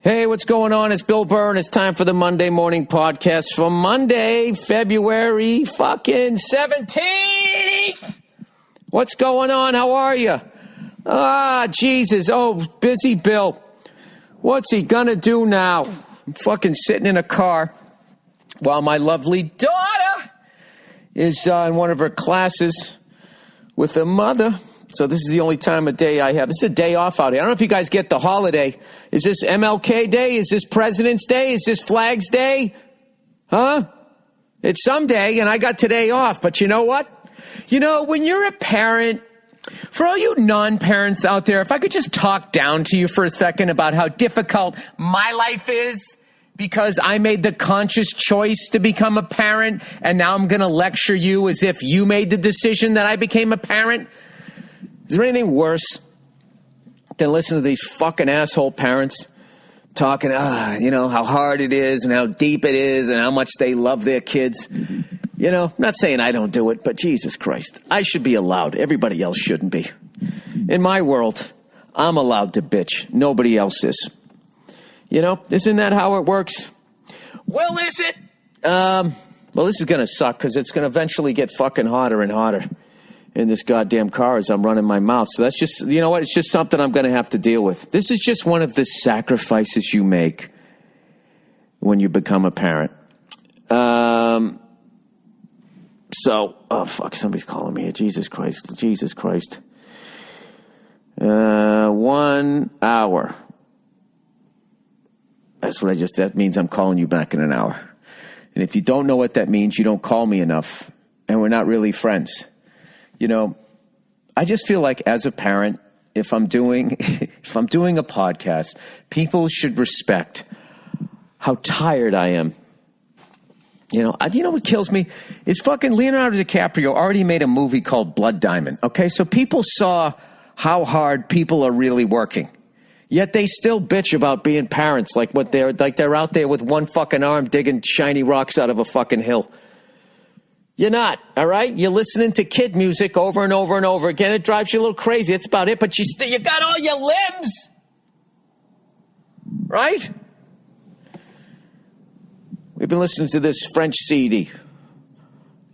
Hey, what's going on? It's Bill Burr, and it's time for the Monday morning podcast for Monday, February fucking 17th. What's going on? How are you? Jesus. Oh, busy Bill. What's he gonna do now? I'm fucking sitting in a car while my lovely daughter is in one of her classes with her mother. So this is the only time of day I have. This is a day off out here. I don't know if you guys get the holiday. Is this MLK Day? Is this President's Day? Is this Flags Day? Huh? It's some day, and I got today off. But you know what? You know, when you're a parent, for all you non-parents out there, if I could just talk down to you for a second about how difficult my life is because I made the conscious choice to become a parent, and now I'm going to lecture you as if you made the decision that I became a parent. Is there anything worse than listening to these fucking asshole parents talking, how hard it is and how deep it is and how much they love their kids? You know, I'm not saying I don't do it, but Jesus Christ, I should be allowed. Everybody else shouldn't be. In my world, I'm allowed to bitch. Nobody else is. You know, isn't that how it works? Well, is it? Well, this is going to suck because it's going to eventually get fucking hotter and hotter in this goddamn car as I'm running my mouth. So that's just, you know what? It's just something I'm going to have to deal with. This is just one of the sacrifices you make when you become a parent. Oh, fuck, somebody's calling me. Jesus Christ. 1 hour. That means I'm calling you back in an hour. And if you don't know what that means, you don't call me enough. And we're not really friends. You know, I just feel like as a parent, if I'm doing a podcast, people should respect how tired I am. You know what kills me is fucking Leonardo DiCaprio already made a movie called Blood Diamond. Okay, so people saw how hard people are really working, yet they still bitch about being parents, like they're out there with one fucking arm digging shiny rocks out of a fucking hill. You're not, all right? You're listening to kid music over and over and over again. It drives you a little crazy. That's about it. But you got all your limbs, right? We've been listening to this French CD,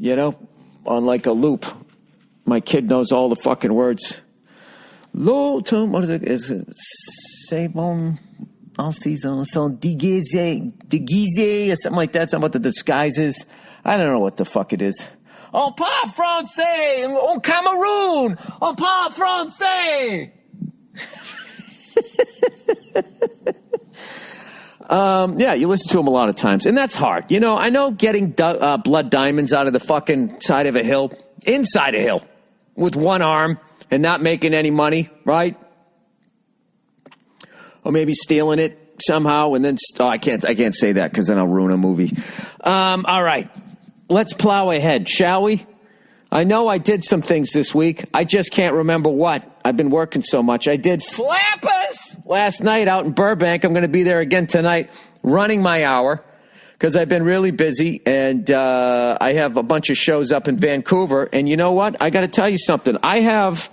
on like a loop. My kid knows all the fucking words. L'automne, what is it? Is it c'est bon en saison, sont déguisés, or something like that? Something about the disguises. I don't know what the fuck it is. On parle français, on Cameroon, on parle français. Yeah, you listen to them a lot of times, and that's hard. You know, I know getting blood diamonds out of the fucking side of a hill, inside a hill, with one arm and not making any money, right? Or maybe stealing it somehow, and then I can't say that because then I'll ruin a movie. All right. Let's plow ahead, shall we? I know I did some things this week. I just can't remember what. I've been working so much. I did Flappers last night out in Burbank. I'm going to be there again tonight, running my hour, because I've been really busy, and I have a bunch of shows up in Vancouver. And you know what? I got to tell you something. I have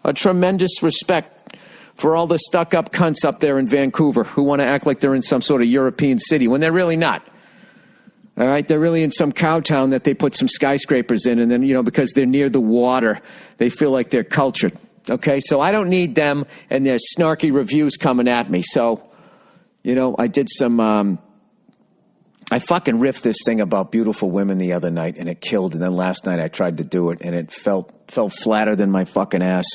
a tremendous respect for all the stuck-up cunts up there in Vancouver who want to act like they're in some sort of European city when they're really not. All right, they're really in some cow town that they put some skyscrapers in, and then, because they're near the water, they feel like they're cultured. Okay, so I don't need them and their snarky reviews coming at me. So, I did some, I fucking riffed this thing about beautiful women the other night, and it killed. And then last night I tried to do it, and it fell flatter than my fucking ass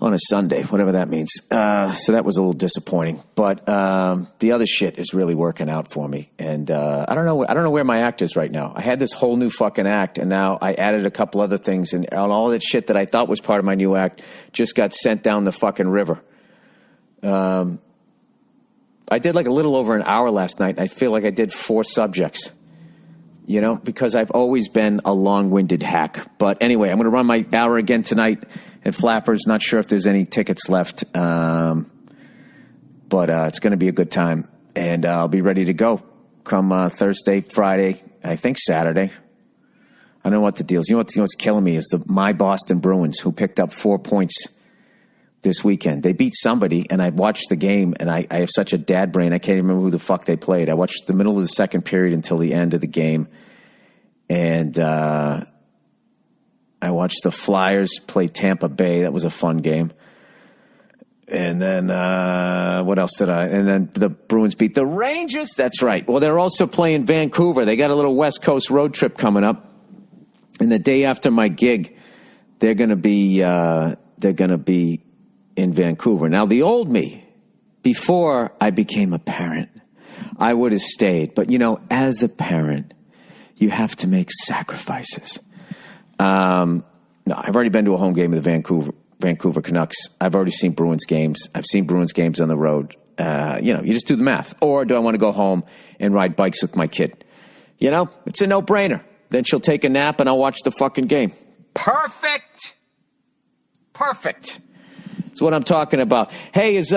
on a Sunday, whatever that means. So that was a little disappointing. But the other shit is really working out for me. And I don't know where my act is right now. I had this whole new fucking act, and now I added a couple other things, and all that shit that I thought was part of my new act just got sent down the fucking river. I did like a little over an hour last night, and I feel like I did 4 subjects. Because I've always been a long-winded hack. But anyway, I'm going to run my hour again tonight at Flappers. Not sure if there's any tickets left. But it's going to be a good time. And I'll be ready to go come Thursday, Friday, I think Saturday. I don't know what the deal is. What's killing me is my Boston Bruins, who picked up 4 points this weekend. They beat somebody, and I watched the game, and I have such a dad brain, I can't even remember who the fuck they played. I watched the middle of the second period until the end of the game, and I watched the Flyers play Tampa Bay. That was a fun game. And then what else did I? And then the Bruins beat the Rangers. That's right. Well, they're also playing Vancouver. They got a little West Coast road trip coming up. And the day after my gig, they're going to be in Vancouver. Now, the old me, before I became a parent, I would have stayed. But, as a parent, you have to make sacrifices. No, I've already been to a home game of the Vancouver Canucks. I've already seen Bruins games. I've seen Bruins games on the road. You just do the math. Or do I want to go home and ride bikes with my kid? It's a no-brainer. Then she'll take a nap and I'll watch the fucking game. Perfect. That's what I'm talking about. Hey, has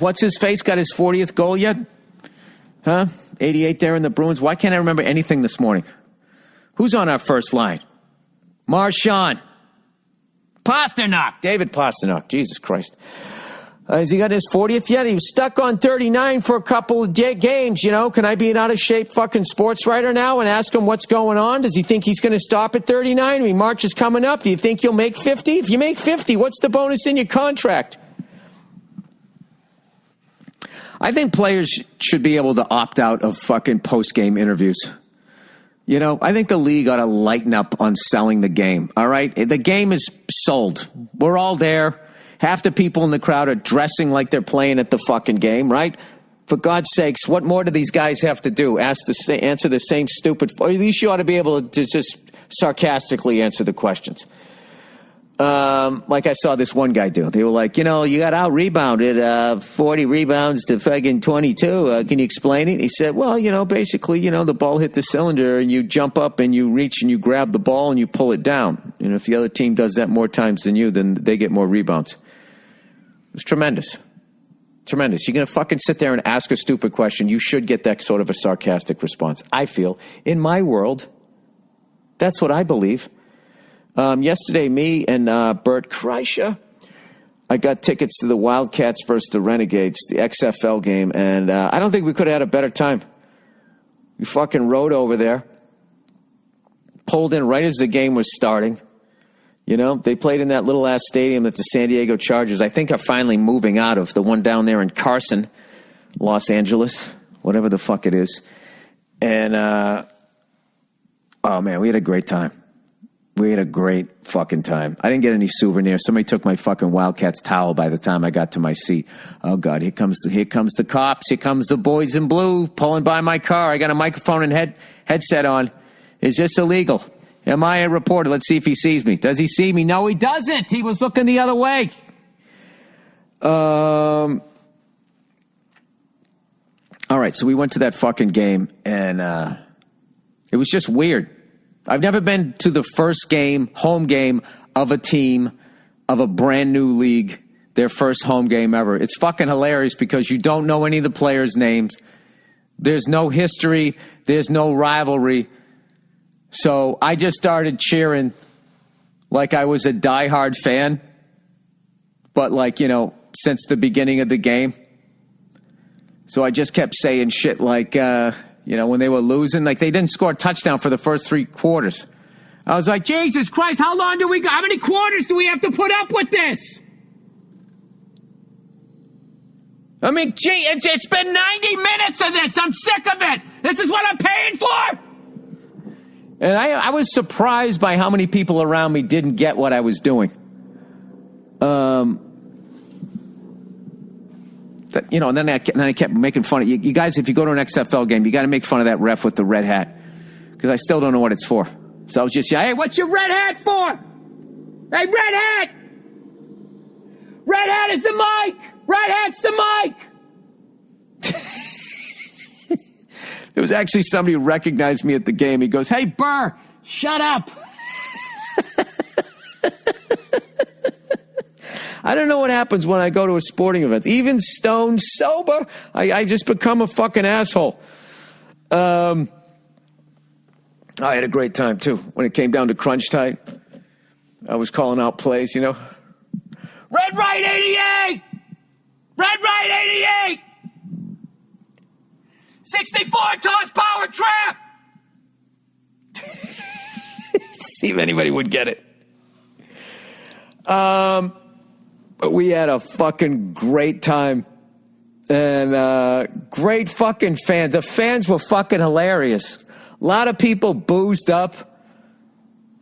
what's-his-face got his 40th goal yet? Huh? 88 there in the Bruins. Why can't I remember anything this morning? Who's on our first line? Marchand. Pasternak. David Pasternak. Jesus Christ. Has he got his 40th yet? He was stuck on 39 for a couple of games, Can I be an out-of-shape fucking sports writer now and ask him what's going on? Does he think he's going to stop at 39? I mean, March is coming up. Do you think you'll make 50? If you make 50, what's the bonus in your contract? I think players should be able to opt out of fucking post-game interviews. I think the league ought to lighten up on selling the game, all right? The game is sold. We're all there. Half the people in the crowd are dressing like they're playing at the fucking game, right? For God's sakes, what more do these guys have to do? Answer the same stupid... Or at least you ought to be able to just sarcastically answer the questions. Like I saw this one guy do. They were like, you got out-rebounded 40 rebounds to fucking 22. Can you explain it? He said, well, basically, the ball hit the cylinder and you jump up and you reach and you grab the ball and you pull it down. If the other team does that more times than you, then they get more rebounds. It was tremendous. Tremendous. You're going to fucking sit there and ask a stupid question. You should get that sort of a sarcastic response. I feel, in my world, that's what I believe. Yesterday, me and Bert Kreischer, I got tickets to the Wildcats versus the Renegades, the XFL game, and I don't think we could have had a better time. We fucking rode over there, pulled in right as the game was starting. They played in that little-ass stadium that the San Diego Chargers, I think, are finally moving out of, the one down there in Carson, Los Angeles, whatever the fuck it is. And, oh, man, we had a great time. We had a great fucking time. I didn't get any souvenirs. Somebody took my fucking Wildcats towel by the time I got to my seat. Oh, God, here comes the cops. Here comes the boys in blue pulling by my car. I got a microphone and headset on. Is this illegal? Am I a reporter? Let's see if he sees me. Does he see me? No, he doesn't. He was looking the other way. All right, so we went to that fucking game, and it was just weird. I've never been to the first game, home game of a team of a brand new league, their first home game ever. It's fucking hilarious because you don't know any of the players' names. There's no history. There's no rivalry. So I just started cheering like I was a diehard fan, but since the beginning of the game. So I just kept saying shit like, when they were losing, like they didn't score a touchdown for the first 3 quarters. I was like, Jesus Christ, how long do we go? How many quarters do we have to put up with this? I mean, gee, it's been 90 minutes of this. I'm sick of it. This is what I'm paying for. And I was surprised by how many people around me didn't get what I was doing. And then I kept making fun of you guys. If you go to an XFL game, you got to make fun of that ref with the red hat, because I still don't know what it's for. So I was just, hey, what's your red hat for? Hey, red hat! Red hat is the mic! Red hat's the mic! There was actually somebody who recognized me at the game. He goes, hey, Burr, shut up. I don't know what happens when I go to a sporting event. Even stone sober, I just become a fucking asshole. I had a great time, too. When it came down to crunch time, I was calling out plays, Red right 88! Red right 88! 64 horsepower trap! See if anybody would get it. We had a fucking great time. And great fucking fans. The fans were fucking hilarious. A lot of people boozed up.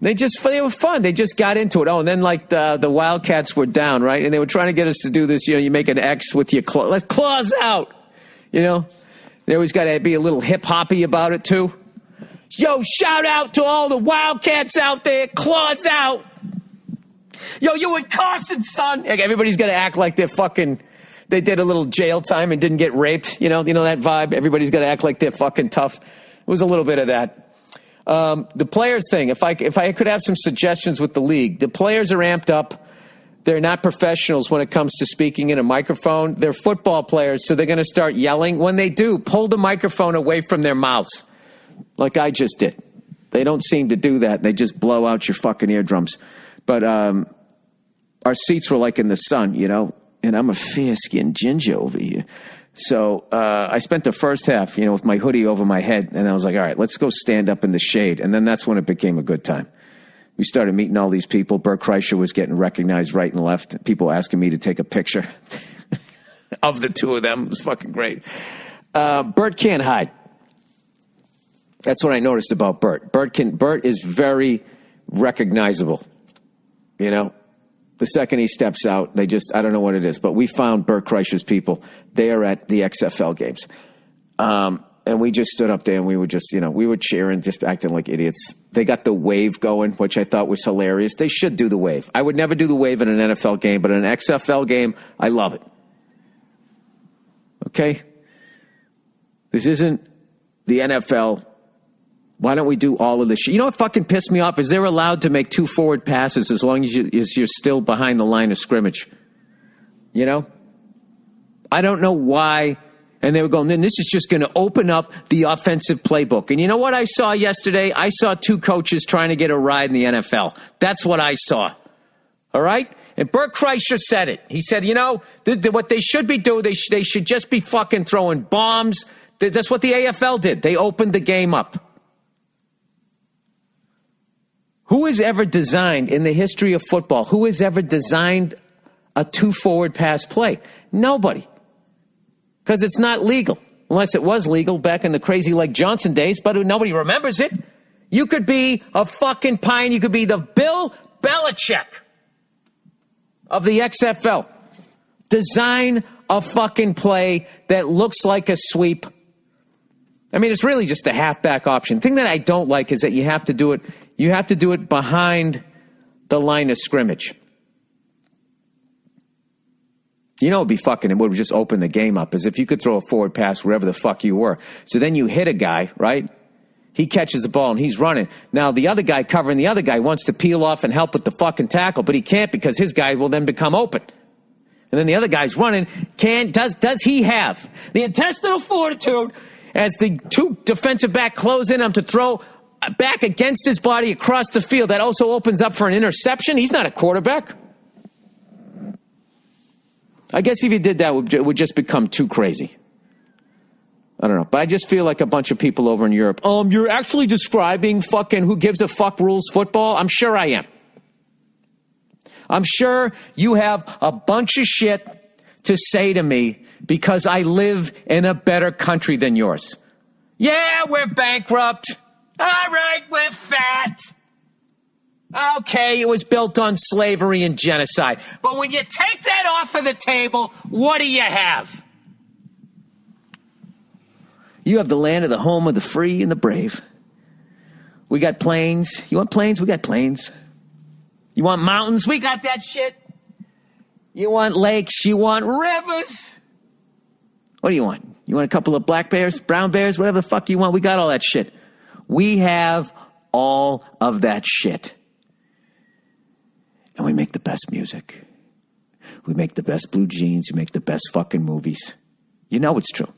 They were fun. They just got into it. Oh, and then like the Wildcats were down, right? And they were trying to get us to do this. You make an X with your claw. Let's claws out. They always got to be a little hip hoppy about it too. Yo, shout out to all the Wildcats out there. Claws out. Yo, you and Carson, son. Like, everybody's got to act like they're fucking. They did a little jail time and didn't get raped. You know that vibe. Everybody's got to act like they're fucking tough. It was a little bit of that. The players thing. If I could have some suggestions with the league, the players are amped up. They're not professionals when it comes to speaking in a microphone. They're football players, so they're going to start yelling. When they do, pull the microphone away from their mouths, like I just did. They don't seem to do that. They just blow out your fucking eardrums. But our seats were like in the sun, and I'm a fair-skinned ginger over here. So I spent the first half, with my hoodie over my head, and I was like, all right, let's go stand up in the shade. And then that's when it became a good time. We started meeting all these people. Burr Kreischer was getting recognized right and left. People asking me to take a picture of the two of them. It was fucking great. Bert can't hide. That's what I noticed about Bert. Bert is very recognizable, The second he steps out, I don't know what it is, but we found Burr Kreischer's people. They are at the XFL games. And we just stood up there and we were just, we were cheering, just acting like idiots. They got the wave going, which I thought was hilarious. They should do the wave. I would never do the wave in an NFL game, but in an XFL game, I love it. Okay? This isn't the NFL. Why don't we do all of this shit? You know what fucking pissed me off? Is they're allowed to make 2 forward passes as long as you're still behind the line of scrimmage. I don't know why. And they were going, then this is just going to open up the offensive playbook. And you know what I saw yesterday? I saw 2 coaches trying to get a ride in the NFL. That's what I saw. All right? And Burr Kreischer said it. He said, what they should be doing, they should just be fucking throwing bombs. That's what the AFL did. They opened the game up. Who has ever designed, in the history of football, who has ever designed a 2 forward pass play? Nobody. Because it's not legal. Unless it was legal back in the crazy Leg Johnson days, but nobody remembers it. You could be a fucking pioneer. You could be the Bill Belichick of the XFL. Design a fucking play that looks like a sweep. I mean, it's really just a halfback option. The thing that I don't like is that you have to do it behind the line of scrimmage. It would just open the game up, as if you could throw a forward pass wherever the fuck you were. So then you hit a guy, right? He catches the ball and he's running. Now the other guy covering the other guy wants to peel off and help with the fucking tackle, but he can't because his guy will then become open. And then the other guy's running. Does he have the intestinal fortitude as the 2 defensive back close in him to throw back against his body across the field? That also opens up for an interception. He's not a quarterback. I guess if he did that, it would just become too crazy. I don't know. But I just feel like a bunch of people over in Europe. You're actually describing fucking who gives a fuck rules football? I'm sure I am. I'm sure you have a bunch of shit to say to me because I live in a better country than yours. Yeah, we're bankrupt. All right, we're fat. Okay, it was built on slavery and genocide. But when you take that off of the table, what do you have? You have the land of the home of the free and the brave. We got plains. You want plains? We got plains. You want mountains? We got that shit. You want lakes? You want rivers? What do you want? You want a couple of black bears, brown bears, whatever the fuck you want? We got all that shit. We have all of that shit. And we make the best music. We make the best blue jeans. We make the best fucking movies. You know it's true.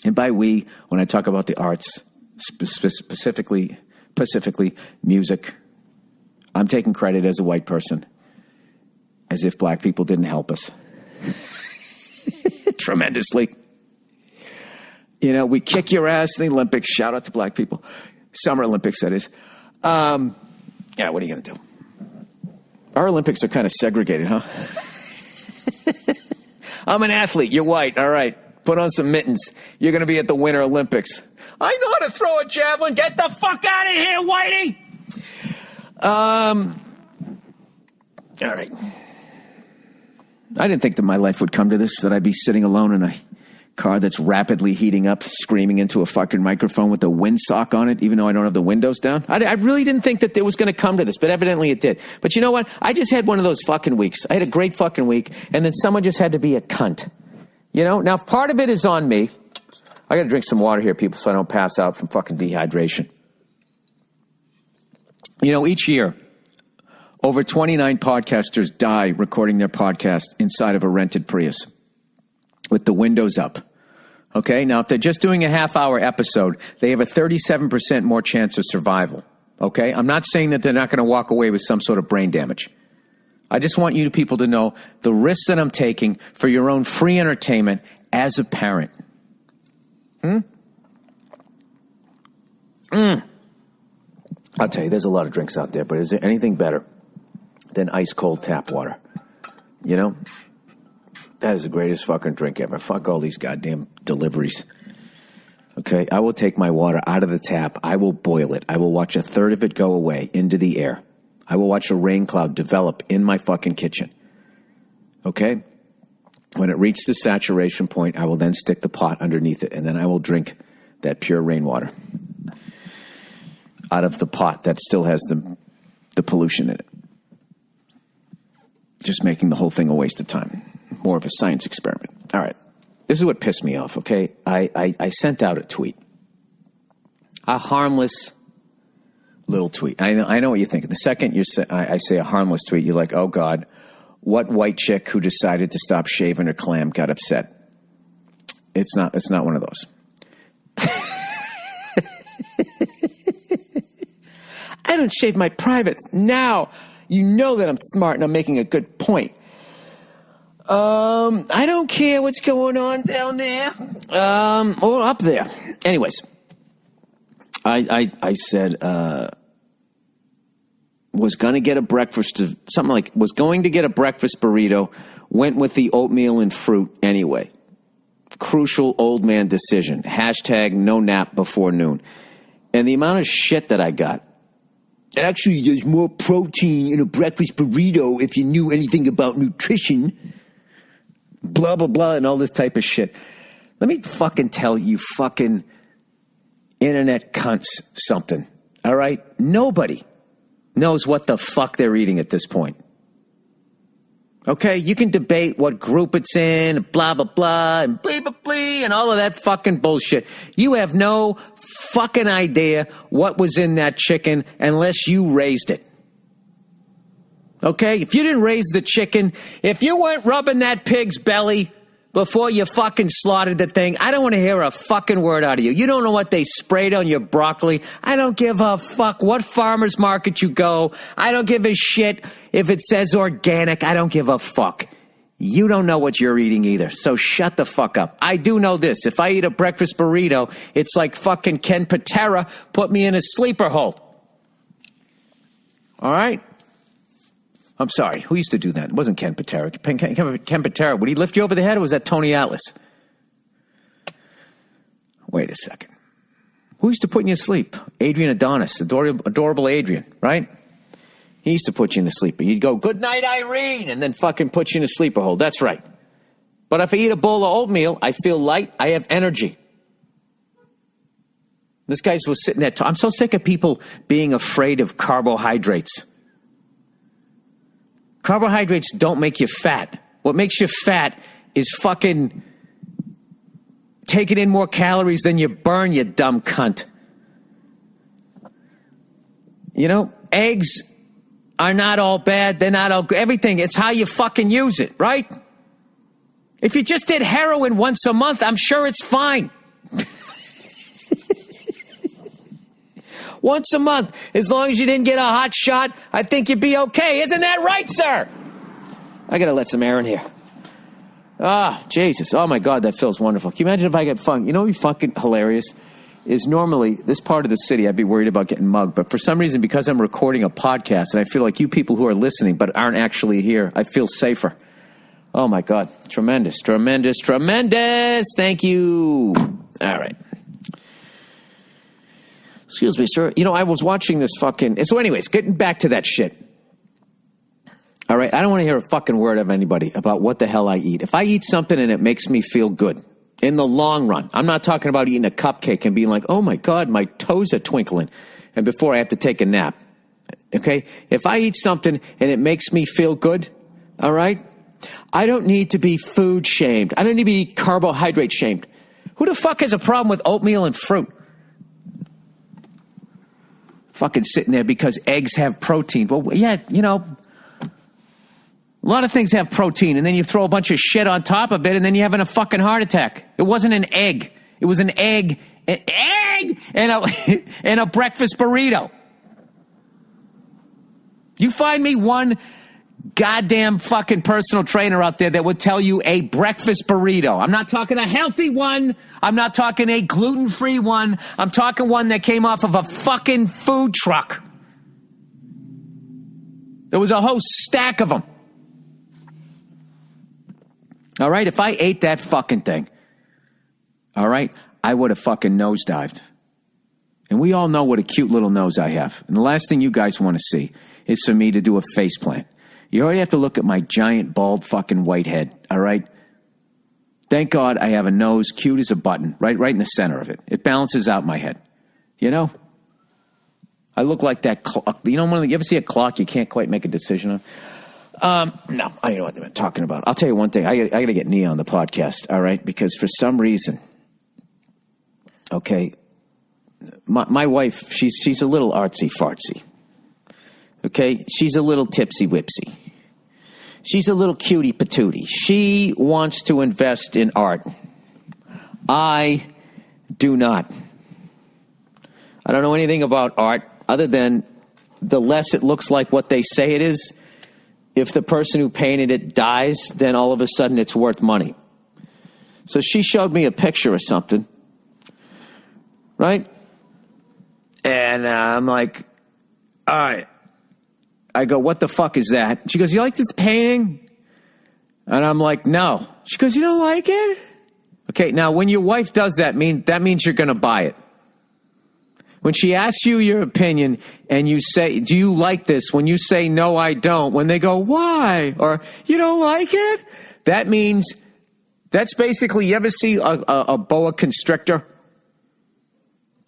And by we, when I talk about the arts, specifically music, I'm taking credit as a white person. as if black people didn't help us tremendously. You know, we kick your ass in the Olympics. Shout out to black people. Summer Olympics, that is. Yeah, what are you going to do? Our Olympics are kind of segregated, huh? I'm an athlete. You're white. All right. Put on some mittens. You're going to be at the Winter Olympics. I know how to throw a javelin. Get the fuck out of here, whitey. All right. I didn't think that my life would come to this, that I'd be sitting alone in a car that's rapidly heating up, screaming into a fucking microphone with a windsock on it, even though I don't have the windows down. I really didn't think that it was going to come to this, but evidently it did. But you know what? I just had one of those fucking weeks. I had a great fucking week, and then someone just had to be a cunt. You know? Now, if part of it is on me, I got to drink some water here, people, so I don't pass out from fucking dehydration. You know, each year, over 29 podcasters die recording their podcast inside of a rented Prius with the windows up. Okay? Now, if they're just doing a half-hour episode, they have a 37% more chance of survival. Okay? I'm not saying that they're not going to walk away with some sort of brain damage. I just want you people to know the risks that I'm taking for your own free entertainment as a parent. I'll tell you, there's a lot of drinks out there, but is there anything better than ice-cold tap water? You know? That is the greatest fucking drink ever. Fuck all these goddamn deliveries. Okay? I will take my water out of the tap. I will boil it. I will watch a third of it go away into the air. I will watch a rain cloud develop in my fucking kitchen. Okay? When it reaches the saturation point, I will then stick the pot underneath it, and then I will drink that pure rainwater out of the pot that still has the pollution in it. Just making the whole thing a waste of time. More of a science experiment. All right. This is what pissed me off, okay? I sent out a tweet. A harmless little tweet. I know what you're thinking. The second I say a harmless tweet, you're like, oh, God, what white chick who decided to stop shaving her clam got upset? It's not one of those. I don't shave my privates. Now, you know that I'm smart and I'm making a good point. I don't care what's going on down there. Or up there. Anyways, I said, was going to get a breakfast, something like, was going to get a breakfast burrito, went with the oatmeal and fruit anyway. Crucial old man decision. Hashtag no nap before noon. And the amount of shit that I got. Actually, there's more protein in a breakfast burrito if you knew anything about nutrition. Blah, blah, blah, and all this type of shit. Let me fucking tell you fucking internet cunts something. All right? Nobody knows what the fuck they're eating at this point. Okay? You can debate what group it's in, blah, blah, blah, and blee, blah, blee, and all of that fucking bullshit. You have no fucking idea what was in that chicken unless you raised it. Okay? If you didn't raise the chicken, if you weren't rubbing that pig's belly before you fucking slaughtered the thing, I don't want to hear a fucking word out of you. You don't know what they sprayed on your broccoli. I don't give a fuck what farmer's market you go. I don't give a shit if it says organic. I don't give a fuck. You don't know what you're eating either, so shut the fuck up. I do know this. If I eat a breakfast burrito, it's like fucking Ken Patera put me in a sleeper hold. All right? I'm sorry. Who used to do that? It wasn't Ken Patera. Ken Patera, would he lift you over the head, or was that Tony Atlas? Wait a second. Who used to put you to sleep? Adrian Adonis, adorable Adrian, right? He used to put you in the sleeper. You'd go, good night, Irene, and then fucking put you in a sleeper hold. That's right. But if I eat a bowl of oatmeal, I feel light. I have energy. This guy was sitting there. I'm so sick of people being afraid of carbohydrates. Carbohydrates don't make you fat. What makes you fat is fucking taking in more calories than you burn, you dumb cunt. You know, eggs are not all bad. They're not all good. Everything. It's how you fucking use it, right? If you just did heroin once a month, I'm sure it's fine. Once a month, as long as you didn't get a hot shot, I think you'd be okay. Isn't that right, sir? I got to let some air in here. Jesus. Oh, my God, that feels wonderful. Can you imagine if I get fun? You know what would be fucking hilarious? Is normally, this part of the city, I'd be worried about getting mugged. But for some reason, because I'm recording a podcast, and I feel like you people who are listening but aren't actually here, I feel safer. Oh, my God. Tremendous, tremendous, tremendous. Thank you. All right. Excuse me, sir. You know, I was watching this fucking... So anyways, getting back to that shit. All right? I don't want to hear a fucking word of anybody about what the hell I eat. If I eat something and it makes me feel good, in the long run, I'm not talking about eating a cupcake and being like, oh, my God, my toes are twinkling, and before I have to take a nap. Okay? If I eat something and it makes me feel good, all right? I don't need to be food shamed. I don't need to be carbohydrate shamed. Who the fuck has a problem with oatmeal and fruit? Fucking sitting there because eggs have protein. Well, yeah, you know, a lot of things have protein, and then you throw a bunch of shit on top of it, and then you're having a fucking heart attack. It wasn't an egg. It was an egg, and a breakfast burrito. You find me one goddamn fucking personal trainer out there that would tell you a breakfast burrito. I'm not talking a healthy one. I'm not talking a gluten-free one. I'm talking one that came off of a fucking food truck. There was a whole stack of them. All right, if I ate that fucking thing, all right, I would have fucking nosedived. And we all know what a cute little nose I have. And the last thing you guys want to see is for me to do a faceplant. You already have to look at my giant, bald fucking white head, all right? Thank God I have a nose cute as a button, right in the center of it. It balances out my head, you know? I look like that clock. You know, you ever see a clock you can't quite make a decision on? No, I don't know what I'm talking about. I'll tell you one thing. I got to get Nia on the podcast, all right? Because for some reason, okay, my wife, she's a little artsy-fartsy. Okay, she's a little tipsy-whipsy. She's a little cutie-patootie. She wants to invest in art. I do not. I don't know anything about art other than the less it looks like what they say it is. If the person who painted it dies, then all of a sudden it's worth money. So she showed me a picture of something, right? And I'm like, all right. I go, what the fuck is that? She goes, you like this painting? And I'm like, no. She goes, you don't like it? Okay, now when your wife does that means you're going to buy it. When she asks you your opinion and you say, do you like this? When you say, no, I don't. When they go, why? Or, you don't like it? That means, that's basically, you ever see a boa constrictor?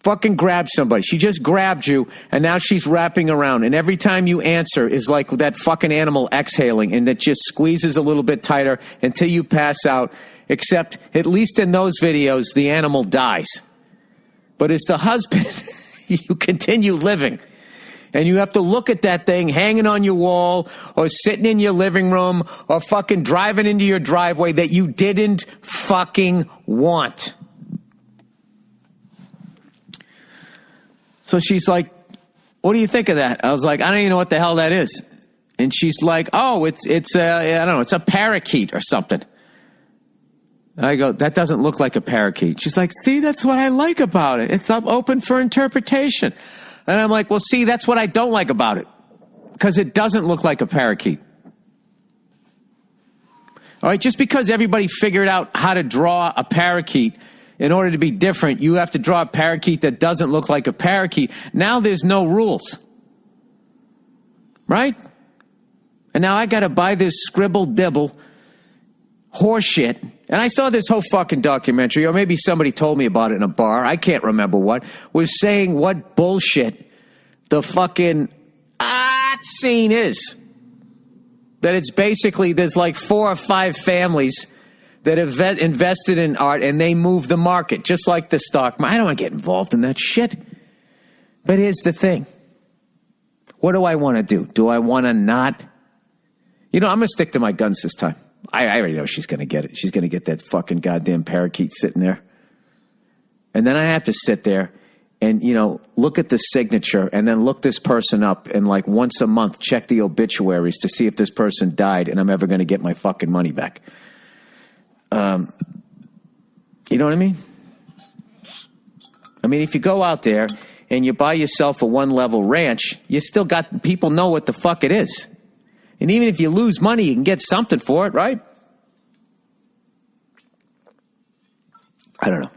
Fucking grab somebody. She just grabbed you, and now she's wrapping around. And every time you answer is like that fucking animal exhaling, and it just squeezes a little bit tighter until you pass out. Except, at least in those videos, the animal dies. But as the husband, you continue living. And you have to look at that thing hanging on your wall, or sitting in your living room, or fucking driving into your driveway that you didn't fucking want. So she's like, what do you think of that? I was like, I don't even know what the hell that is. And she's like, oh, it's I don't know, it's a parakeet or something. I go, that doesn't look like a parakeet. She's like, see, that's what I like about it. It's up open for interpretation. And I'm like, well, see, that's what I don't like about it. Because it doesn't look like a parakeet. All right, just because everybody figured out how to draw a parakeet, in order to be different, you have to draw a parakeet that doesn't look like a parakeet. Now there's no rules. Right? And now I got to buy this scribble-dibble horseshit. And I saw this whole fucking documentary, or maybe somebody told me about it in a bar, I can't remember what, was saying what bullshit the fucking art scene is. That it's basically, there's like 4 or 5 families that have invested in art, and they move the market, just like the stock market. I don't want to get involved in that shit. But here's the thing. What do I want to do? Do I want to not? You know, I'm going to stick to my guns this time. I already know she's going to get it. She's going to get that fucking goddamn parakeet sitting there. And then I have to sit there and, look at the signature and then look this person up and like once a month check the obituaries to see if this person died and I'm ever going to get my fucking money back. You know what I mean? I mean, if you go out there and you buy yourself a one-level ranch, you still got people know what the fuck it is. And even if you lose money, you can get something for it, right? I don't know.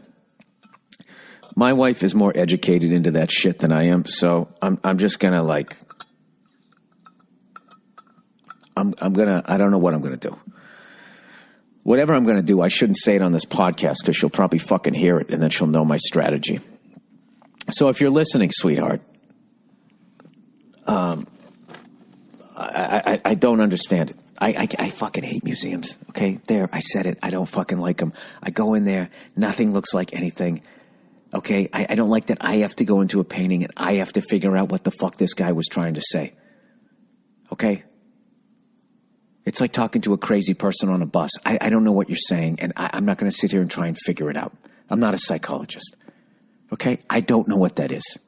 My wife is more educated into that shit than I am, so I'm just gonna like, I don't know what I'm gonna do. Whatever I'm gonna do, I shouldn't say it on this podcast because she'll probably fucking hear it and then she'll know my strategy. So if you're listening, sweetheart, I don't understand it. I fucking hate museums, okay? There, I said it. I don't fucking like them. I go in there, nothing looks like anything. Okay, I don't like that I have to go into a painting and I have to figure out what the fuck this guy was trying to say. Okay? It's like talking to a crazy person on a bus. I don't know what you're saying, and I'm not going to sit here and try and figure it out. I'm not a psychologist. Okay? I don't know what that is.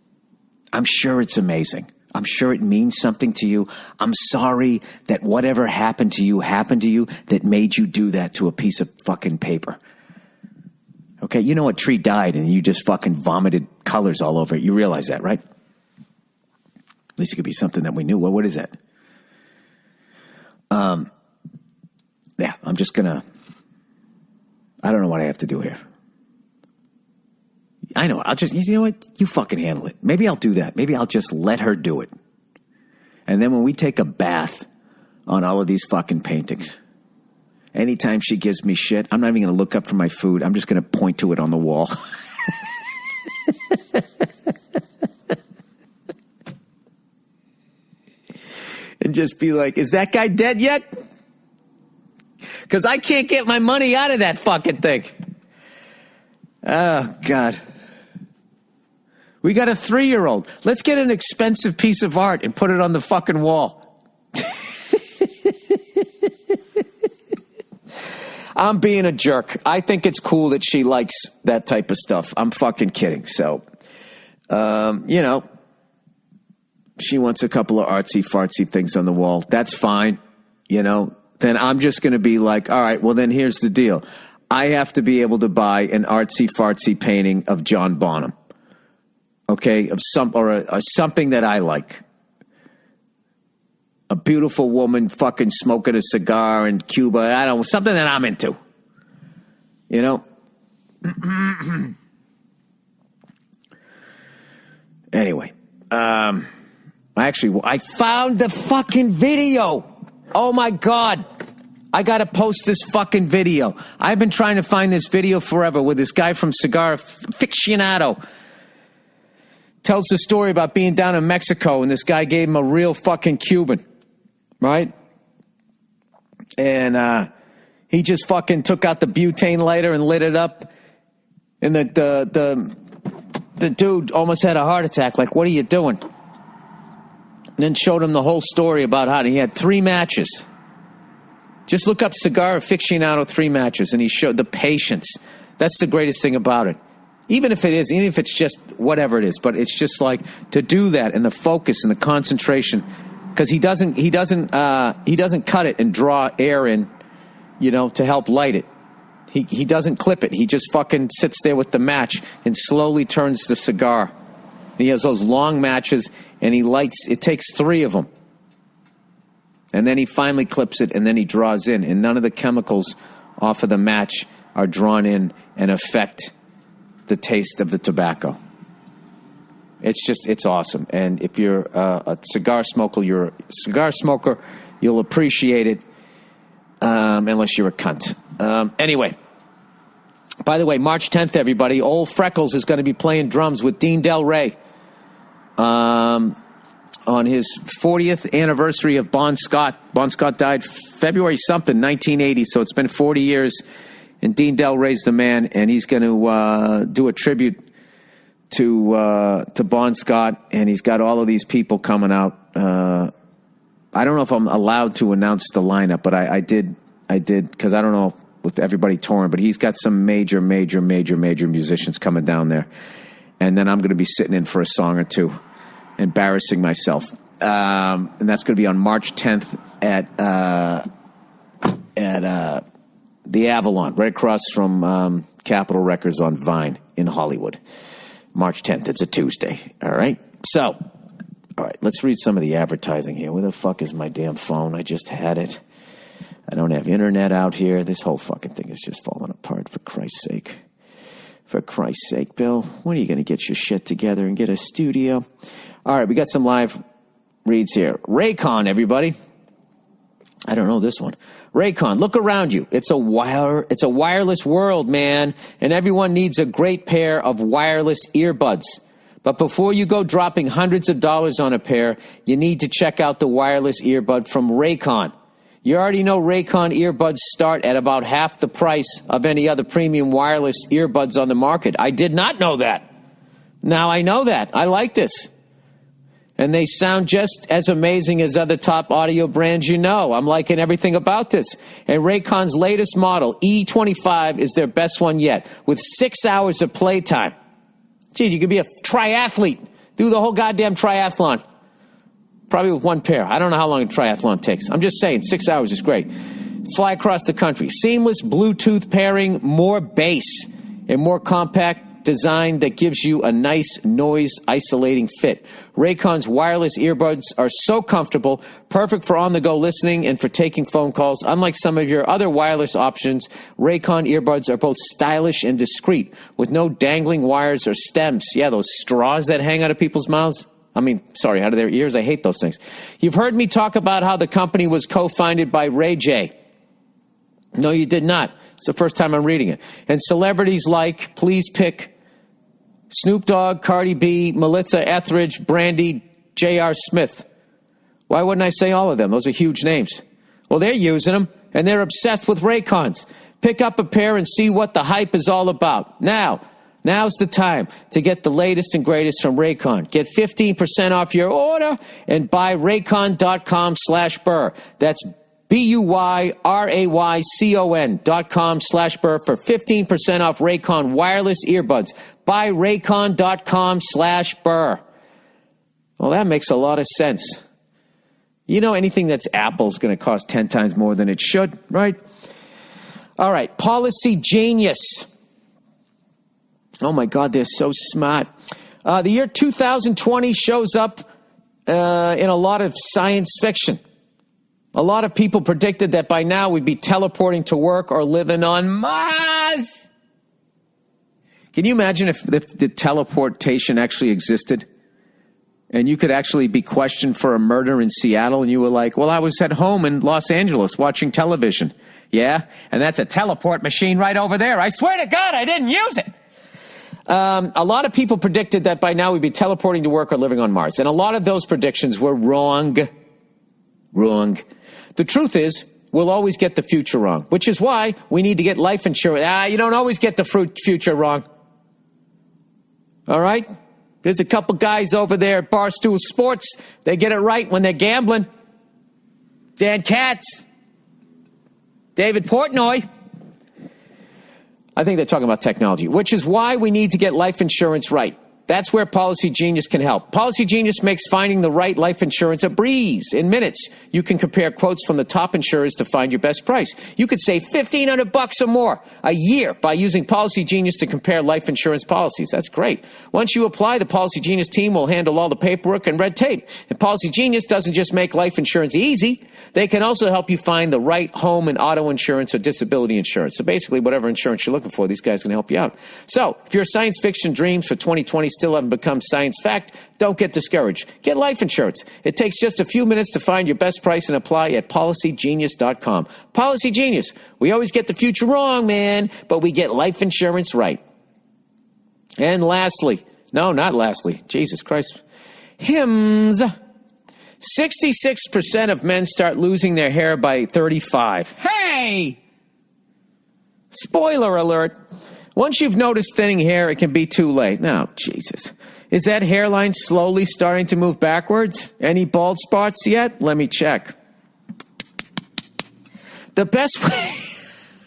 I'm sure it's amazing. I'm sure it means something to you. I'm sorry that whatever happened to you that made you do that to a piece of fucking paper. Okay, you know a tree died and you just fucking vomited colors all over it. You realize that, right? At least it could be something that we knew. Well, what is that? Yeah, I'm just gonna, I don't know what I have to do here. I know, you know what? You fucking handle it. Maybe I'll do that. Maybe I'll just let her do it. And then when we take a bath on all of these fucking paintings, anytime she gives me shit, I'm not even going to look up for my food. I'm just going to point to it on the wall. And just be like, is that guy dead yet? Because I can't get my money out of that fucking thing. Oh, God. We got a 3-year-old. Let's get an expensive piece of art and put it on the fucking wall. I'm being a jerk. I think it's cool that she likes that type of stuff. I'm fucking kidding. So, she wants a couple of artsy-fartsy things on the wall. That's fine. Then I'm just going to be like, all right, well, then here's the deal. I have to be able to buy an artsy-fartsy painting of John Bonham. Okay? Of something that I like. A beautiful woman fucking smoking a cigar in Cuba. I don't know, something that I'm into. Anyway, I found the fucking video. Oh my God. I got to post this fucking video. I've been trying to find this video forever with this guy from Cigar Aficionado. Tells the story about being down in Mexico and this guy gave him a real fucking Cuban. Right? And he just fucking took out the butane lighter and lit it up. And the dude almost had a heart attack. Like, what are you doing? And then showed him the whole story about how he had 3 matches. Just look up Cigar Aficionado 3 matches. And he showed the patience. That's the greatest thing about it. Even if it's just whatever it is. But it's just like to do that and the focus and the concentration. Because he doesn't cut it and draw air in, to help light it. He doesn't clip it. He just fucking sits there with the match and slowly turns the cigar. And he has those long matches and he lights. It takes 3 of them, and then he finally clips it and then he draws in. And none of the chemicals off of the match are drawn in and affect the taste of the tobacco. It's awesome. And if you're a cigar smoker, you'll appreciate it, unless you're a cunt. Anyway, by the way, March 10th, everybody, Old Freckles is going to be playing drums with Dean Del Rey on his 40th anniversary of Bon Scott. Bon Scott died February something, 1980, so it's been 40 years. And Dean Del Rey's the man, and he's going to do a tribute to Bon Scott, and he's got all of these people coming out. I don't know if I'm allowed to announce the lineup, but I did because I don't know with everybody touring, but he's got some major musicians coming down there. and then I'm going to be sitting in for a song or two, embarrassing myself. And that's going to be on March 10th at the Avalon, right across from Capitol Records on Vine in Hollywood. March 10th. It's a Tuesday. All right. So, all right, let's read some of the advertising here. Where the fuck is my damn phone? I just had it. I don't have internet out here. This whole fucking thing is just falling apart, for Christ's sake. For Christ's sake, Bill, when are you going to get your shit together and get a studio? All right, we got some live reads here. Raycon, everybody. I don't know this one. Raycon, look around you. It's a wireless world, man, and everyone needs a great pair of wireless earbuds. But before you go dropping hundreds of dollars on a pair, you need to check out the wireless earbud from Raycon. You already know Raycon earbuds start at about half the price of any other premium wireless earbuds on the market. I did not know that. Now I know that. I like this. And they sound just as amazing as other top audio brands you know. I'm liking everything about this. And Raycon's latest model, E25, is their best one yet, with 6 hours of playtime. Geez, you could be a triathlete. Do the whole goddamn triathlon. Probably with one pair. I don't know how long a triathlon takes. I'm just saying, 6 hours is great. Fly across the country. Seamless Bluetooth pairing, more bass, and more compact design that gives you a nice noise-isolating fit. Raycon's wireless earbuds are so comfortable, perfect for on-the-go listening and for taking phone calls. Unlike some of your other wireless options, Raycon earbuds are both stylish and discreet, with no dangling wires or stems. Yeah, those straws that hang out of people's mouths. Out of their ears. I hate those things. You've heard me talk about how the company was co-founded by Ray J. No, you did not. It's the first time I'm reading it. And celebrities like, please pick Snoop Dogg, Cardi B, Melissa Etheridge, Brandy, J.R. Smith. Why wouldn't I say all of them? Those are huge names. Well, they're using them, and they're obsessed with Raycons. Pick up a pair and see what the hype is all about. Now's the time to get the latest and greatest from Raycon. Get 15% off your order and buy raycon.com/burr. That's BUYRAYCON.com/burr for 15% off Raycon wireless earbuds. Buy raycon.com/burr. Well, that makes a lot of sense. You know, anything that's Apple is going to cost 10 times more than it should, right? All right, Policy Genius. Oh, my God, they're so smart. The year 2020 shows up in a lot of science fiction. A lot of people predicted that by now we'd be teleporting to work or living on Mars. Can you imagine if the teleportation actually existed? And you could actually be questioned for a murder in Seattle, and you were like, well, I was at home in Los Angeles watching television. Yeah? And that's a teleport machine right over there. I swear to God, I didn't use it. A lot of people predicted that by now we'd be teleporting to work or living on Mars. And a lot of those predictions were wrong. Wrong. The truth is, we'll always get the future wrong, which is why we need to get life insurance. You don't always get the future wrong. All right? There's a couple guys over there at Barstool Sports. They get it right when they're gambling. Dan Katz. David Portnoy. I think they're talking about technology, which is why we need to get life insurance right. That's where Policy Genius can help. Policy Genius makes finding the right life insurance a breeze. In minutes, you can compare quotes from the top insurers to find your best price. You could save $1,500 or more a year by using Policy Genius to compare life insurance policies. That's great. Once you apply, the Policy Genius team will handle all the paperwork and red tape. And Policy Genius doesn't just make life insurance easy. They can also help you find the right home and auto insurance or disability insurance. So basically, whatever insurance you're looking for, these guys can help you out. So if your science fiction dreams for 2020 still haven't become science fact, don't get discouraged. Get life insurance. It takes just a few minutes to find your best price and apply at policygenius.com. Policy Genius. We always get the future wrong, man, but we get life insurance right. And lastly, no, not lastly, Jesus Christ, Hims. 66% of men start losing their hair by 35. Hey! Spoiler alert. Once you've noticed thinning hair, it can be too late. No, Jesus. Is that hairline slowly starting to move backwards? Any bald spots yet? Let me check. The best way...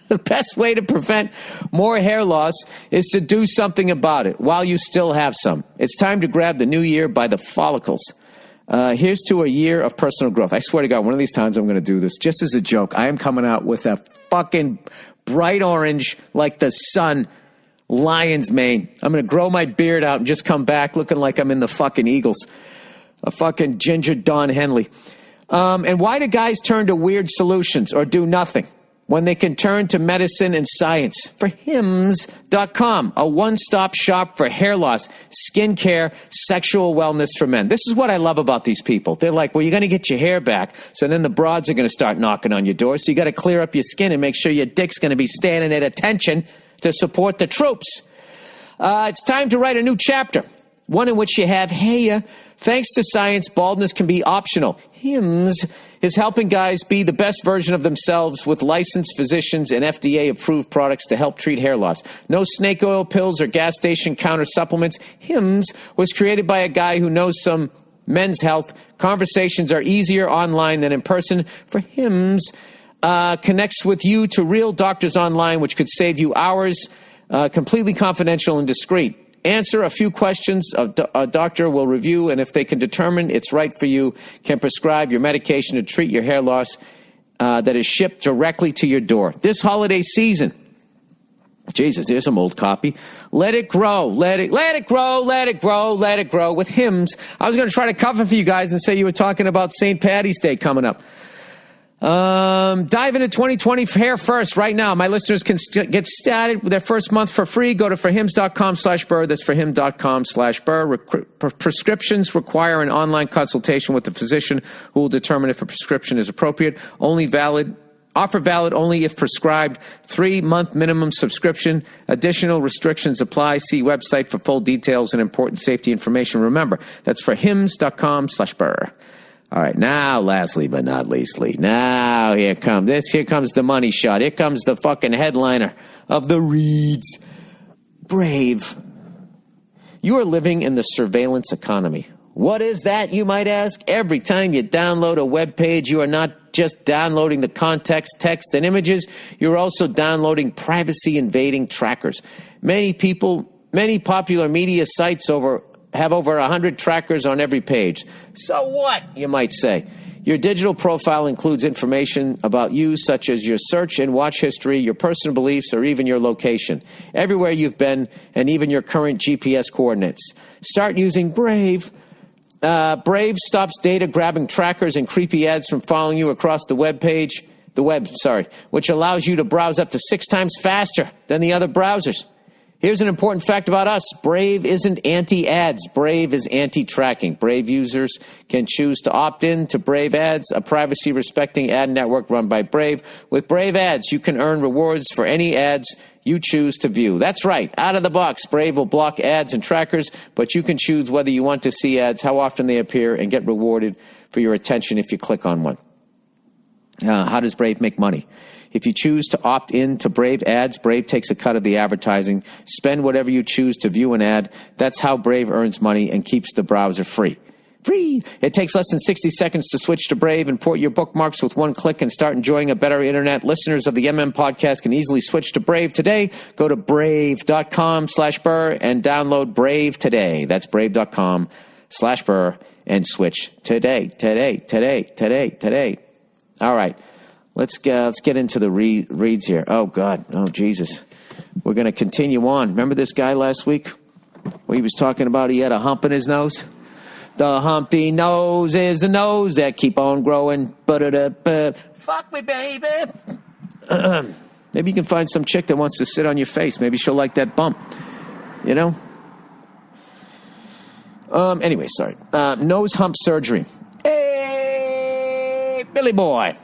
The best way to prevent more hair loss is to do something about it while you still have some. It's time to grab the new year by the follicles. Here's to a year of personal growth. I swear to God, one of these times I'm going to do this just as a joke. I am coming out with a fucking bright orange, like the sun, lion's mane. I'm going to grow my beard out and just come back looking like I'm in the fucking Eagles. A fucking ginger Don Henley. And why do guys turn to weird solutions or do nothing when they can turn to medicine and science? For hims.com, a one-stop shop for hair loss, skincare, sexual wellness for men. This is what I love about these people. They're like, well, you're going to get your hair back, so then the broads are going to start knocking on your door, so you got to clear up your skin and make sure your dick's going to be standing at attention to support the troops. It's time to write a new chapter, one in which you have hair. Thanks to science, baldness can be optional. Hims is helping guys be the best version of themselves with licensed physicians and FDA-approved products to help treat hair loss. No snake oil pills or gas station counter supplements. Hims was created by a guy who knows some men's health. Conversations are easier online than in person. For Hims, connects with you to real doctors online, which could save you hours, completely confidential and discreet. Answer a few questions a doctor will review, and if they can determine it's right for you, can prescribe your medication to treat your hair loss that is shipped directly to your door. This holiday season, Jesus, here's some old copy. Let it grow, let it grow, let it grow, let it grow with Hims. I was going to try to cover for you guys and say you were talking about St. Patty's Day coming up. Dive into 2020 hair first right now. My listeners can get started with their first month for free. Go to forhims.com/burr. That's forhim.com/burr. Prescriptions require an online consultation with a physician who will determine if a prescription is appropriate. Offer valid only if prescribed. 3-month minimum subscription. Additional restrictions apply. See website for full details and important safety information. Remember, that's forhims.com/burr. All right, now, lastly but not leastly, now here comes the money shot. Here comes the fucking headliner of the reads. Brave. You are living in the surveillance economy. What is that, you might ask? Every time you download a web page, you are not just downloading the context, text, and images. You're also downloading privacy-invading trackers. Many popular media sites have over 100 trackers on every page. So what, you might say? Your digital profile includes information about you, such as your search and watch history, your personal beliefs, or even your location. Everywhere you've been, and even your current GPS coordinates. Start using Brave. Brave stops data-grabbing trackers and creepy ads from following you across the web, which allows you to browse up to 6 times faster than the other browsers. Here's an important fact about us. Brave isn't anti-ads. Brave is anti-tracking. Brave users can choose to opt in to Brave Ads, a privacy-respecting ad network run by Brave. With Brave Ads, you can earn rewards for any ads you choose to view. That's right. Out of the box, Brave will block ads and trackers, but you can choose whether you want to see ads, how often they appear, and get rewarded for your attention if you click on one. How does Brave make money? If you choose to opt in to Brave Ads, Brave takes a cut of the advertising. Spend whatever you choose to view an ad. That's how Brave earns money and keeps the browser free. Free! It takes less than 60 seconds to switch to Brave. Import your bookmarks with one click and start enjoying a better internet. Listeners of the MM Podcast can easily switch to Brave today. Go to brave.com/burr and download Brave today. That's brave.com/burr and switch today. All right. Let's get into the reads here. Oh, God. Oh, Jesus. We're going to continue on. Remember this guy last week where he was talking about he had a hump in his nose? The Humpty nose is the nose that keep on growing. Fuck me, baby. Maybe you can find some chick that wants to sit on your face. Maybe she'll like that bump. You know? Anyway, sorry. Nose hump surgery. Hey, Billy boy.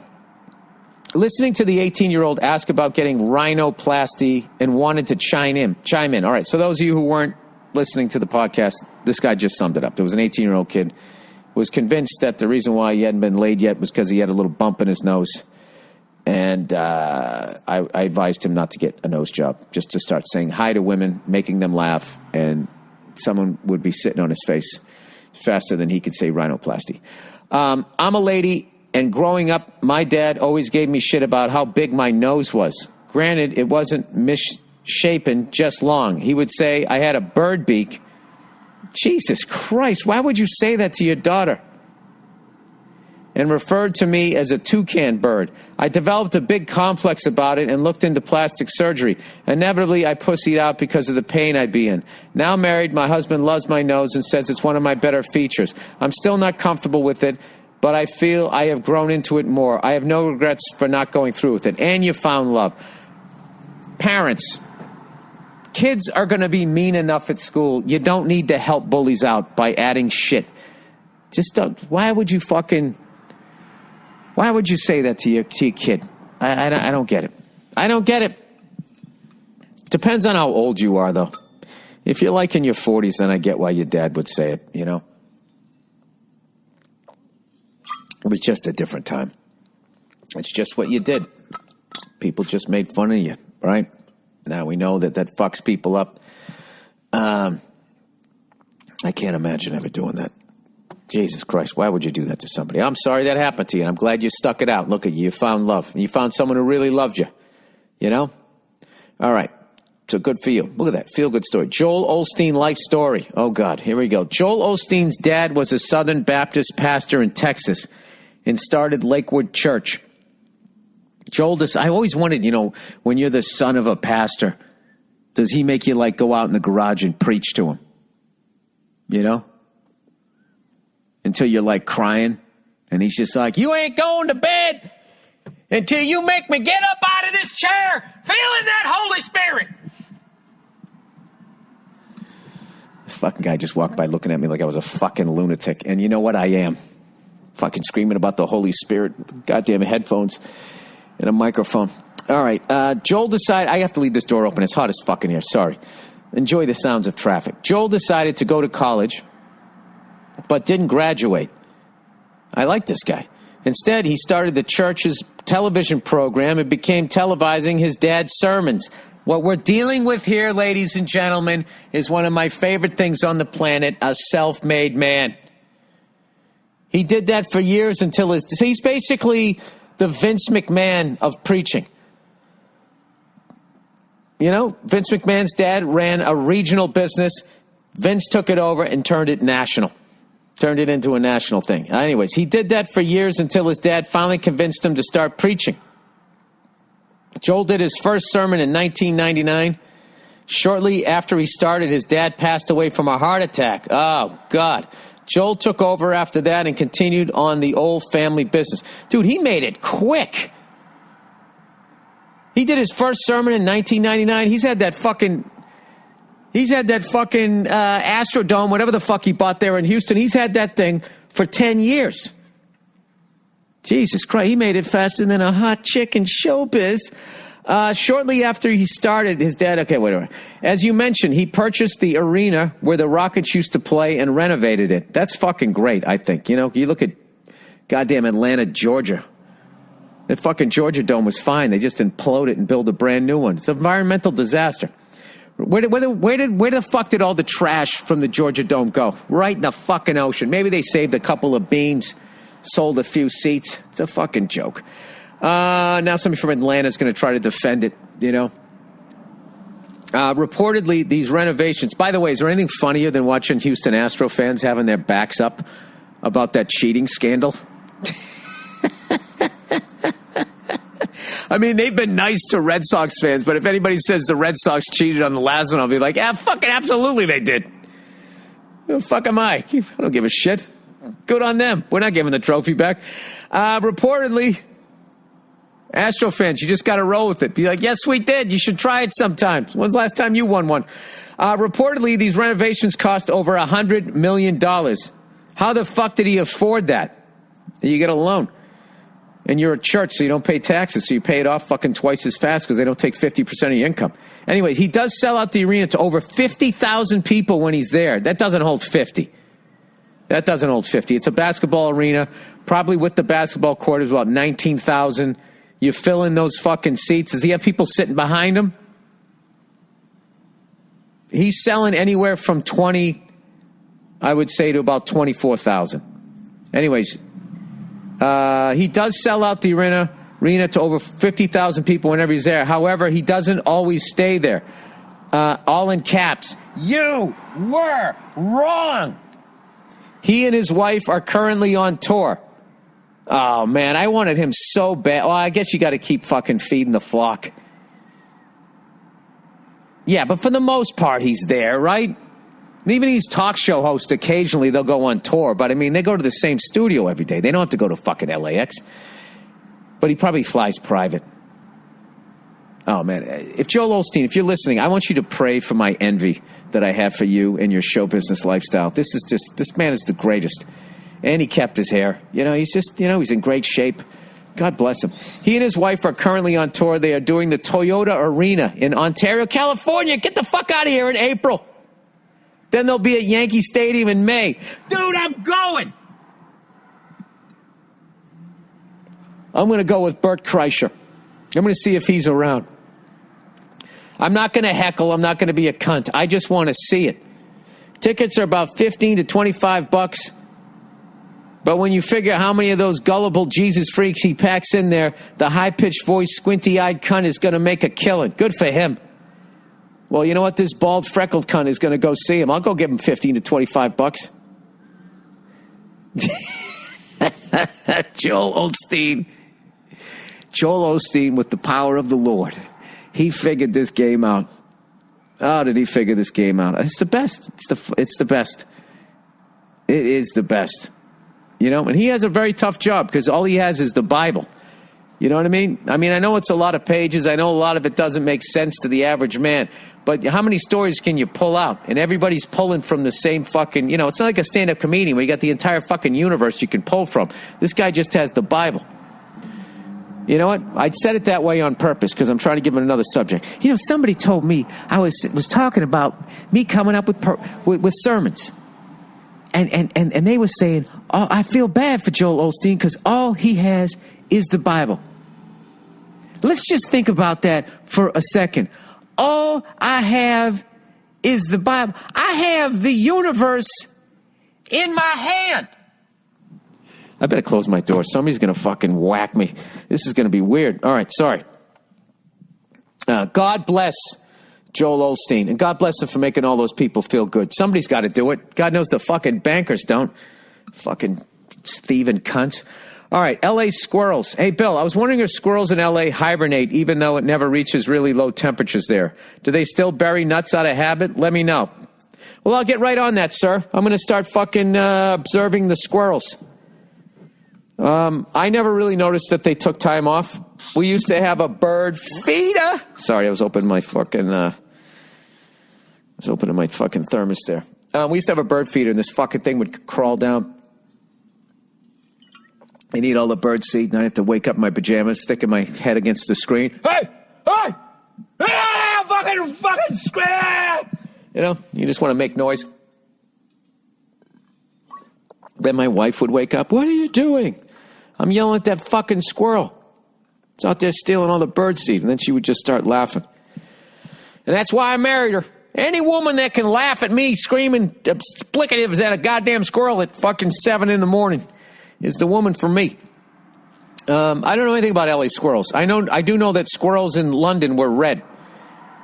Listening to the 18-year-old ask about getting rhinoplasty and wanted to chime in. All right, so those of you who weren't listening to the podcast, this guy just summed it up. There was an 18-year-old kid who was convinced that the reason why he hadn't been laid yet was because he had a little bump in his nose. And I advised him not to get a nose job, just to start saying hi to women, making them laugh, and someone would be sitting on his face faster than he could say rhinoplasty. I'm a lady. And growing up, my dad always gave me shit about how big my nose was. Granted, it wasn't misshapen, just long. He would say, I had a bird beak. Jesus Christ, why would you say that to your daughter? And referred to me as a toucan bird. I developed a big complex about it and looked into plastic surgery. Inevitably, I pussied out because of the pain I'd be in. Now married, my husband loves my nose and says it's one of my better features. I'm still not comfortable with it, but I feel I have grown into it more. I have no regrets for not going through with it. And you found love. Parents, kids are going to be mean enough at school. You don't need to help bullies out by adding shit. Just don't. Why would you say that to your kid? I don't get it. I don't get it. Depends on how old you are, though. If you're like in your 40s, then I get why your dad would say it, you know? It was just a different time. It's just what you did. People just made fun of you, right? Now we know that fucks people up. I can't imagine ever doing that. Jesus Christ, why would you do that to somebody? I'm sorry that happened to you, and I'm glad you stuck it out. Look at you, you found love. You found someone who really loved you, you know? All right, so good for you. Look at that, feel-good story. Joel Osteen life story. Oh, God, here we go. Joel Osteen's dad was a Southern Baptist pastor in Texas and started Lakewood Church. Joel, I always wondered, you know, when you're the son of a pastor, does he make you, like, go out in the garage and preach to him? You know? Until you're like crying, and he's just like, you ain't going to bed until you make me get up out of this chair, feeling that Holy Spirit. This fucking guy just walked by looking at me like I was a fucking lunatic. And you know what? I am. Fucking screaming about the Holy Spirit, goddamn headphones and a microphone. All right, Joel decided, I have to leave this door open. It's hot as fucking here, sorry. Enjoy the sounds of traffic. Joel decided to go to college, but didn't graduate. I like this guy. Instead, he started the church's television program and began televising his dad's sermons. What we're dealing with here, ladies and gentlemen, is one of my favorite things on the planet, a self-made man. He did that for years until he's basically the Vince McMahon of preaching. You know, Vince McMahon's dad ran a regional business. Vince took it over and turned it national. Turned it into a national thing. Anyways, he did that for years until his dad finally convinced him to start preaching. Joel did his first sermon in 1999. Shortly after he started, his dad passed away from a heart attack. Oh, God. Joel took over after that and continued on the old family business. Dude, he made it quick. He did his first sermon in 1999. He's had that fucking Astrodome, whatever the fuck he bought there in Houston. He's had that thing for 10 years. Jesus Christ, he made it faster than a hot chick in showbiz. Shortly after he started, his dad, okay, whatever. As you mentioned, he purchased the arena where the Rockets used to play and renovated it. That's fucking great, I think. You know, you look at goddamn Atlanta, Georgia. The fucking Georgia Dome was fine. They just imploded it and built a brand new one. It's an environmental disaster. Where the fuck did all the trash from the Georgia Dome go? Right in the fucking ocean. Maybe they saved a couple of beams, sold a few seats. It's a fucking joke. Now somebody from Atlanta is going to try to defend it, you know. Reportedly, these renovations... By the way, is there anything funnier than watching Houston Astro fans having their backs up about that cheating scandal? I mean, they've been nice to Red Sox fans, but if anybody says the Red Sox cheated on the last one, I'll be like, fucking absolutely they did. Who the fuck am I? I don't give a shit. Good on them. We're not giving the trophy back. Reportedly, Astro fans, you just got to roll with it. Be like, yes, we did. You should try it sometime. When's the last time you won one? Reportedly, these renovations cost over $100 million. How the fuck did he afford that? You get a loan. And you're a church, so you don't pay taxes, so you pay it off fucking twice as fast because they don't take 50% of your income. Anyways, he does sell out the arena to over 50,000 people when he's there. That doesn't hold 50. That doesn't hold 50. It's a basketball arena, probably with the basketball court is about 19,000. You fill in those fucking seats. Does he have people sitting behind him? He's selling anywhere from 20, I would say, to about 24,000. Anyways, he does sell out the arena arena to over 50,000 people whenever he's there. However, he doesn't always stay there. All in caps. You were wrong. He and his wife are currently on tour. Oh, man, I wanted him so bad. Well, I guess you got to keep fucking feeding the flock. Yeah, but for the most part, he's there, right? Even these talk show hosts, occasionally they'll go on tour. But, I mean, they go to the same studio every day. They don't have to go to fucking LAX. But he probably flies private. Oh, man. If Joel Osteen, if you're listening, I want you to pray for my envy that I have for you and your show business lifestyle. This man is the greatest. And he kept his hair. He's in great shape. God bless him. He and his wife are currently on tour. They are doing the Toyota Arena in Ontario, California. Get the fuck out of here in April. Then they'll be at Yankee Stadium in May. Dude, I'm going. I'm going to go with Bert Kreischer. I'm going to see if he's around. I'm not going to heckle. I'm not going to be a cunt. I just want to see it. Tickets are about $15 to $25. But when you figure how many of those gullible Jesus freaks he packs in there, the high-pitched voice, squinty-eyed cunt is going to make a killing. Good for him. Well, you know what? This bald, freckled cunt is going to go see him. I'll go give him $15 to $25. Joel Osteen. Joel Osteen with the power of the Lord. He figured this game out. How did he figure this game out? It's the best. It's the best. It is the best. And he has a very tough job because all he has is the Bible. You know what I mean? I know it's a lot of pages. I know a lot of it doesn't make sense to the average man. But how many stories can you pull out? And everybody's pulling from the same fucking, it's not like a stand-up comedian where you got the entire fucking universe you can pull from. This guy just has the Bible. You know what? I said it that way on purpose because I'm trying to give him another subject. Somebody told me, I was talking about me coming up with sermons. And they were saying, oh, I feel bad for Joel Osteen because all he has is the Bible. Let's just think about that for a second. All I have is the Bible. I have the universe in my hand. I better close my door. Somebody's going to fucking whack me. This is going to be weird. All right, sorry. God bless Joel Osteen. And God bless him for making all those people feel good. Somebody's got to do it. God knows the fucking bankers don't. Fucking thieving cunts. All right, L.A. squirrels. Hey, Bill, I was wondering if squirrels in L.A. hibernate even though it never reaches really low temperatures there. Do they still bury nuts out of habit? Let me know. Well, I'll get right on that, sir. I'm going to start fucking observing the squirrels. I never really noticed that they took time off. We used to have a bird feeder. Sorry, I was opening my fucking thermos there. We used to have a bird feeder, and this fucking thing would crawl down and eat all the bird seed, and I'd have to wake up in my pajamas, sticking my head against the screen. Hey! Fucking screen! You just want to make noise. Then my wife would wake up. What are you doing? I'm yelling at that fucking squirrel. It's out there stealing all the bird seed. And then she would just start laughing. And that's why I married her. Any woman that can laugh at me screaming explicatives at a goddamn squirrel at fucking 7 in the morning is the woman for me. I don't know anything about LA squirrels. I do know that squirrels in London were red.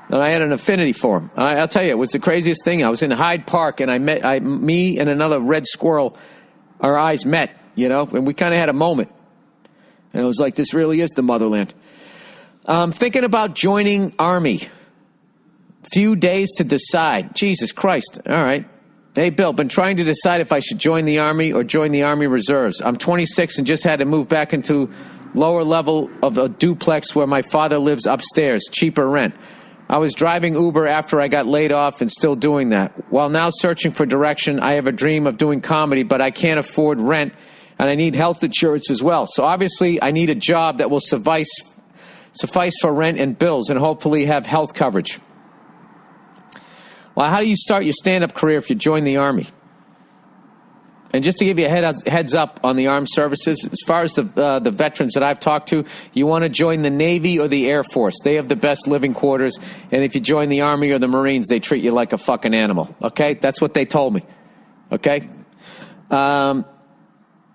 And I had an affinity for them. I'll tell you, it was the craziest thing. I was in Hyde Park, and me and another red squirrel, our eyes met, and we kind of had a moment. And it was like, this really is the motherland. Thinking about joining Army. Few days to decide. Jesus Christ. All right. Hey, Bill, been trying to decide if I should join the Army or join the Army Reserves. I'm 26 and just had to move back into lower level of a duplex where my father lives upstairs, cheaper rent. I was driving Uber after I got laid off and still doing that. While now searching for direction, I have a dream of doing comedy, but I can't afford rent, and I need health insurance as well. So obviously, I need a job that will suffice for rent and bills and hopefully have health coverage. Well, how do you start your stand-up career if you join the Army? And just to give you a heads up on the armed services, as far as the veterans that I've talked to, you want to join the Navy or the Air Force. They have the best living quarters. And if you join the Army or the Marines, they treat you like a fucking animal. Okay? That's what they told me. Okay?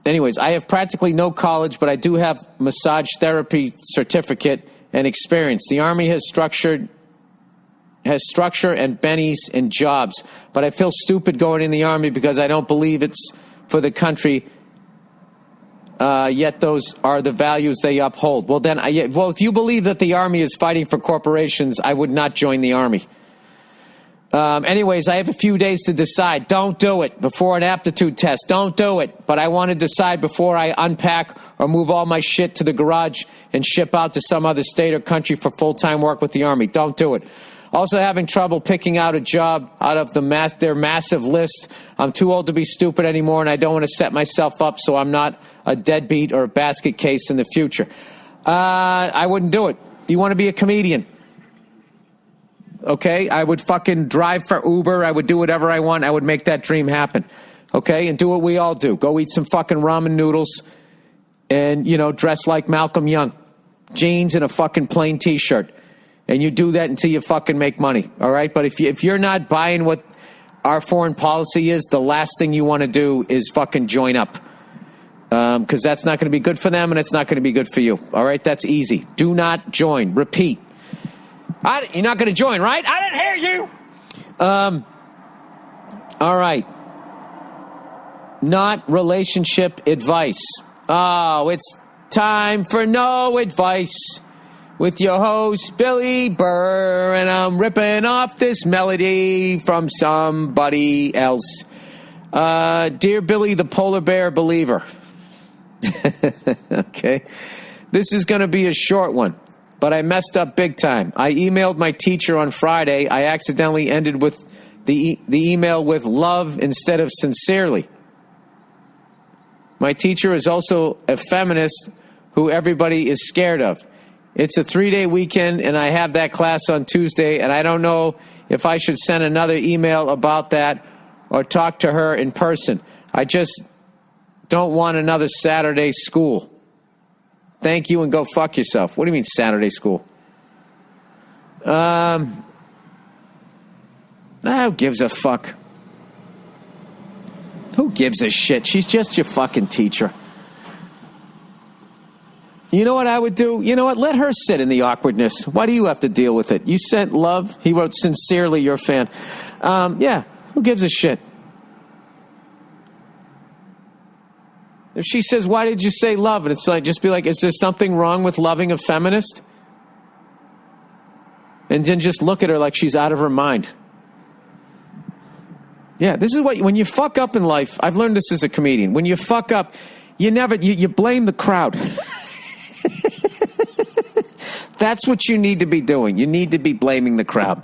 Anyways, I have practically no college, but I do have massage therapy certificate and experience. The Army has structure and bennies and jobs, but I feel stupid going in the Army because I don't believe it's for the country. Yet those are the values they uphold. Well, then, if you believe that the Army is fighting for corporations, I would not join the Army. Anyways, I have a few days to decide. Don't do it before an aptitude test. Don't do it. But I want to decide before I unpack or move all my shit to the garage and ship out to some other state or country for full-time work with the Army. Don't do it. Also having trouble picking out a job out of their massive list. I'm too old to be stupid anymore, and I don't want to set myself up so I'm not a deadbeat or a basket case in the future. I wouldn't do it. Do you want to be a comedian? Okay, I would fucking drive for Uber. I would do whatever I want. I would make that dream happen. Okay, and do what we all do. Go eat some fucking ramen noodles and, dress like Malcolm Young. Jeans and a fucking plain T-shirt. And you do that until you fucking make money, all right? But if you're not buying what our foreign policy is, the last thing you want to do is fucking join up. Because that's not going to be good for them and it's not going to be good for you, all right? That's easy. Do not join. Repeat. You're not going to join, right? I didn't hear you. All right. Not relationship advice. Oh, it's time for no advice with your host, Billy Burr, and I'm ripping off this melody from somebody else. Dear Billy, the polar bear believer. Okay. This is going to be a short one. But I messed up big time. I emailed my teacher on Friday. I accidentally ended with the email with love instead of sincerely. My teacher is also a feminist who everybody is scared of. It's a 3-day weekend, and I have that class on Tuesday, and I don't know if I should send another email about that or talk to her in person. I just don't want another Saturday school. Thank you and go fuck yourself. What do you mean Saturday school? Who gives a fuck? Who gives a shit? She's just your fucking teacher. You know what I would do? You know what? Let her sit in the awkwardness. Why do you have to deal with it? You sent love. He wrote, sincerely, your fan. Who gives a shit? If she says, why did you say love? And it's like, just be like, is there something wrong with loving a feminist? And then just look at her like she's out of her mind. Yeah, this is when you fuck up in life, I've learned this as a comedian. When you fuck up, you blame the crowd. That's what you need to be doing. You need to be blaming the crowd.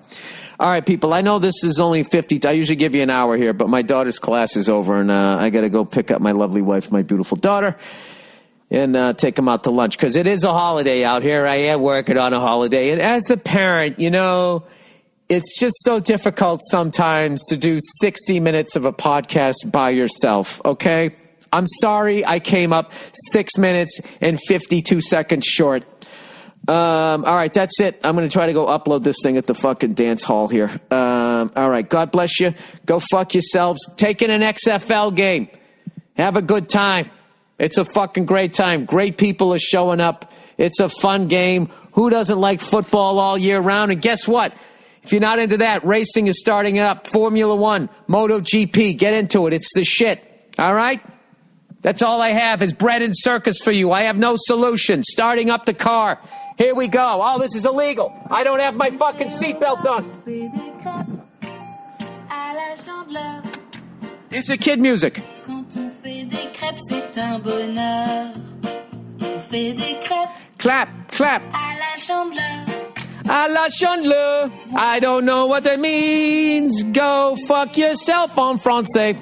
All right, people, I know this is only 50. I usually give you an hour here, but my daughter's class is over, and I got to go pick up my lovely wife, my beautiful daughter, and take them out to lunch, because it is a holiday out here. I am working on a holiday. And as a parent, it's just so difficult sometimes to do 60 minutes of a podcast by yourself, okay? I'm sorry I came up 6 minutes and 52 seconds short. All right, that's it. I'm going to try to go upload this thing at the fucking dance hall here. All right, God bless you. Go fuck yourselves. Take in an XFL game. Have a good time. It's a fucking great time. Great people are showing up. It's a fun game. Who doesn't like football all year round? And guess what? If you're not into that, racing is starting up. Formula One, MotoGP. Get into it. It's the shit. All right? That's all I have is bread and circus for you. I have no solution. Starting up the car. Here we go. Oh, this is illegal. I don't have my fucking seatbelt on. It's a kid music. Clap, clap. À la Chandeleur. I don't know what that means. Go fuck yourself en français.